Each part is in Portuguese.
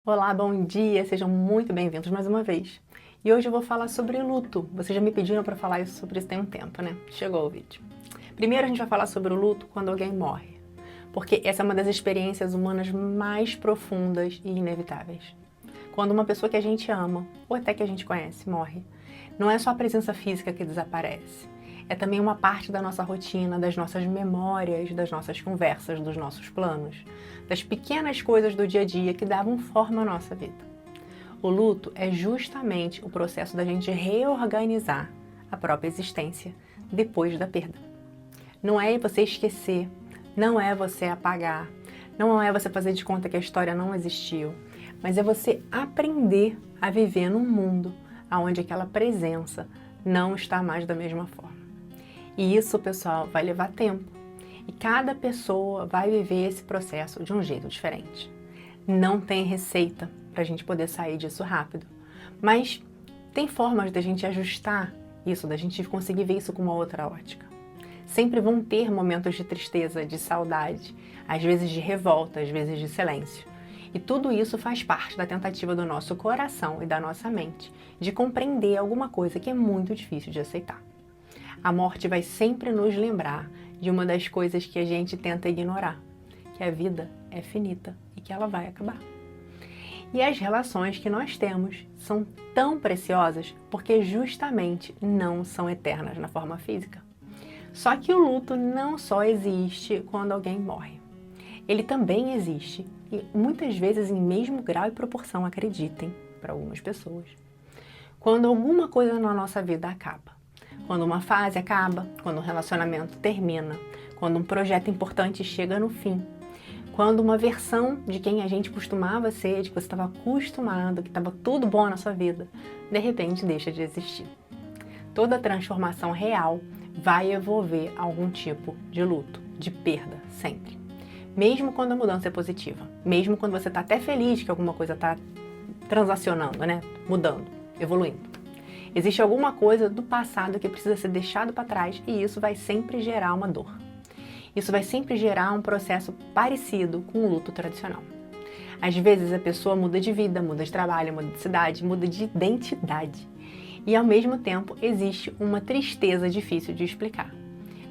Olá, bom dia, sejam muito bem-vindos mais uma vez. E hoje eu vou falar sobre luto. Vocês já me pediram para falar sobre isso tem um tempo, né? Chegou o vídeo. Primeiro a gente vai falar sobre o luto quando alguém morre, porque essa é uma das experiências humanas mais profundas e inevitáveis. Quando uma pessoa que a gente ama, ou até que a gente conhece, morre, não é só a presença física que desaparece, é também uma parte da nossa rotina, das nossas memórias, das nossas conversas, dos nossos planos, das pequenas coisas do dia a dia que davam forma à nossa vida. O luto é justamente o processo da gente reorganizar a própria existência depois da perda. Não é você esquecer, não é você apagar, não é você fazer de conta que a história não existiu, mas é você aprender a viver num mundo onde aquela presença não está mais da mesma forma. E isso, pessoal, vai levar tempo. E cada pessoa vai viver esse processo de um jeito diferente. Não tem receita para a gente poder sair disso rápido. Mas tem formas da gente ajustar isso, da gente conseguir ver isso com uma outra ótica. Sempre vão ter momentos de tristeza, de saudade, às vezes de revolta, às vezes de silêncio. E tudo isso faz parte da tentativa do nosso coração e da nossa mente de compreender alguma coisa que é muito difícil de aceitar. A morte vai sempre nos lembrar de uma das coisas que a gente tenta ignorar, que a vida é finita e que ela vai acabar. E as relações que nós temos são tão preciosas porque justamente não são eternas na forma física. Só que o luto não só existe quando alguém morre. Ele também existe, e muitas vezes em mesmo grau e proporção, acreditem, para algumas pessoas, quando alguma coisa na nossa vida acaba. Quando uma fase acaba, quando um relacionamento termina, quando um projeto importante chega no fim, quando uma versão de quem a gente costumava ser, de que você estava acostumado, que estava tudo bom na sua vida, de repente deixa de existir. Toda transformação real vai envolver algum tipo de luto, de perda, sempre. Mesmo quando a mudança é positiva, mesmo quando você está até feliz que alguma coisa está transacionando, né? Mudando, evoluindo. Existe alguma coisa do passado que precisa ser deixado para trás e isso vai sempre gerar uma dor. Isso vai sempre gerar um processo parecido com o luto tradicional. Às vezes a pessoa muda de vida, muda de trabalho, muda de cidade, muda de identidade. E ao mesmo tempo existe uma tristeza difícil de explicar.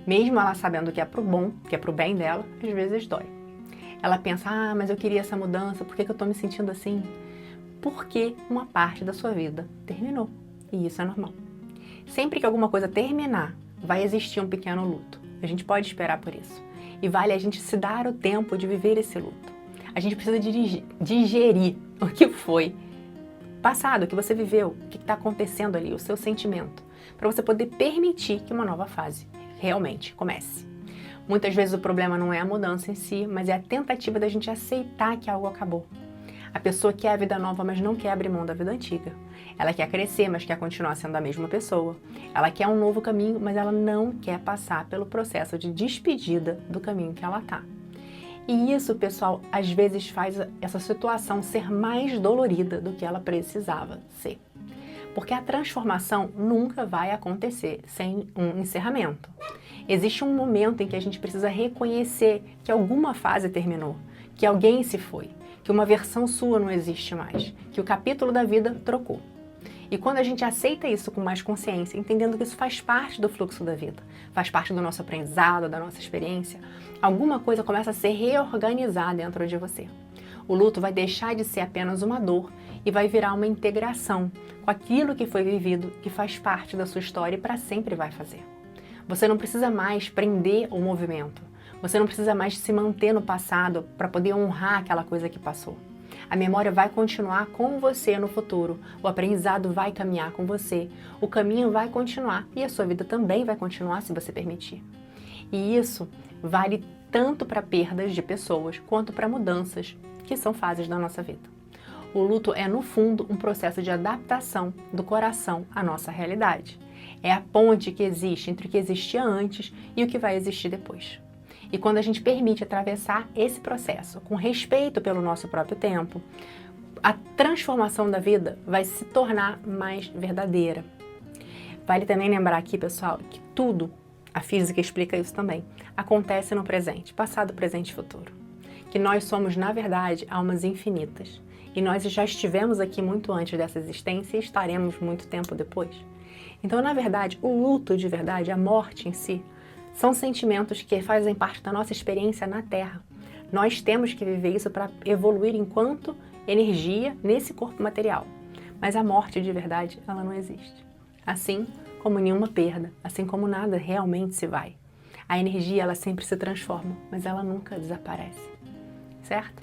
Mesmo ela sabendo que é pro bom, que é pro bem dela, às vezes dói. Ela pensa, mas eu queria essa mudança, por que eu tô me sentindo assim? Porque uma parte da sua vida terminou. E isso é normal. Sempre que alguma coisa terminar, vai existir um pequeno luto. A gente pode esperar por isso. E vale a gente se dar o tempo de viver esse luto. A gente precisa digerir o que foi passado, o que você viveu, o que está acontecendo ali, o seu sentimento, para você poder permitir que uma nova fase realmente comece. Muitas vezes o problema não é a mudança em si, mas é a tentativa da gente aceitar que algo acabou. A pessoa quer a vida nova, mas não quer abrir mão da vida antiga. Ela quer crescer, mas quer continuar sendo a mesma pessoa. Ela quer um novo caminho, mas ela não quer passar pelo processo de despedida do caminho que ela está. E isso, pessoal, às vezes faz essa situação ser mais dolorida do que ela precisava ser. Porque a transformação nunca vai acontecer sem um encerramento. Existe um momento em que a gente precisa reconhecer que alguma fase terminou, que alguém se foi, que uma versão sua não existe mais, que o capítulo da vida trocou. E quando a gente aceita isso com mais consciência, entendendo que isso faz parte do fluxo da vida, faz parte do nosso aprendizado, da nossa experiência, alguma coisa começa a se reorganizar dentro de você. O luto vai deixar de ser apenas uma dor e vai virar uma integração com aquilo que foi vivido, que faz parte da sua história e para sempre vai fazer. Você não precisa mais prender o movimento. Você não precisa mais se manter no passado para poder honrar aquela coisa que passou. A memória vai continuar com você no futuro, o aprendizado vai caminhar com você, o caminho vai continuar e a sua vida também vai continuar se você permitir. E isso vale tanto para perdas de pessoas quanto para mudanças, que são fases da nossa vida. O luto é, no fundo, um processo de adaptação do coração à nossa realidade. É a ponte que existe entre o que existia antes e o que vai existir depois. E quando a gente permite atravessar esse processo com respeito pelo nosso próprio tempo, a transformação da vida vai se tornar mais verdadeira. Vale também lembrar aqui, pessoal, que tudo, a física explica isso também, acontece no presente, passado, presente e futuro. Que nós somos, na verdade, almas infinitas E nós já estivemos aqui muito antes dessa existência e estaremos muito tempo depois. Então, na verdade, o luto de verdade, a morte em si, são sentimentos que fazem parte da nossa experiência na Terra. Nós temos que viver isso para evoluir enquanto energia nesse corpo material. Mas a morte de verdade, ela não existe. Assim como nenhuma perda, assim como nada realmente se vai. A energia, ela sempre se transforma, mas ela nunca desaparece. Certo?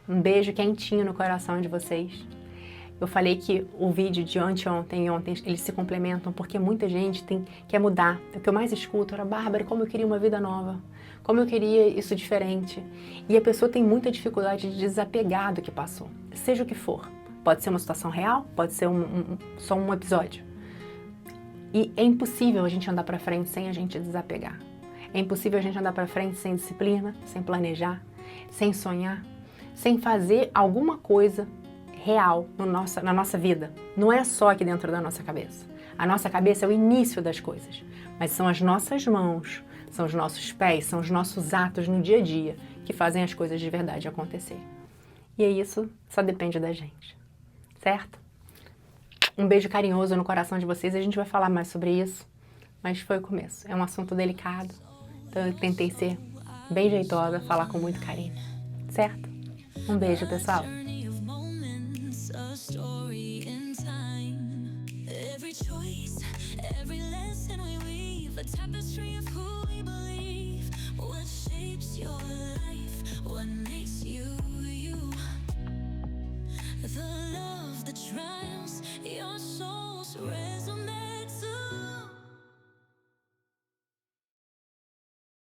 Um beijo quentinho no coração de vocês. Eu falei que o vídeo de anteontem e ontem, eles se complementam porque muita gente quer mudar. O que eu mais escuto era, Bárbara, como eu queria uma vida nova, como eu queria isso diferente. E a pessoa tem muita dificuldade de desapegar do que passou, seja o que for. Pode ser uma situação real, pode ser só um episódio. E é impossível a gente andar para frente sem a gente desapegar. É impossível a gente andar para frente sem disciplina, sem planejar, sem sonhar, sem fazer alguma coisa real na nossa vida. Não é só aqui dentro da nossa cabeça. A nossa cabeça é o início das coisas, mas são as nossas mãos, são os nossos pés, são os nossos atos no dia a dia que fazem as coisas de verdade acontecer. E é isso, só depende da gente, certo? Um beijo carinhoso no coração de vocês, a gente vai falar mais sobre isso, mas foi o começo. É um assunto delicado, então eu tentei ser bem jeitosa, falar com muito carinho, certo? Um beijo, pessoal! A tapestry of who we believe, what shapes your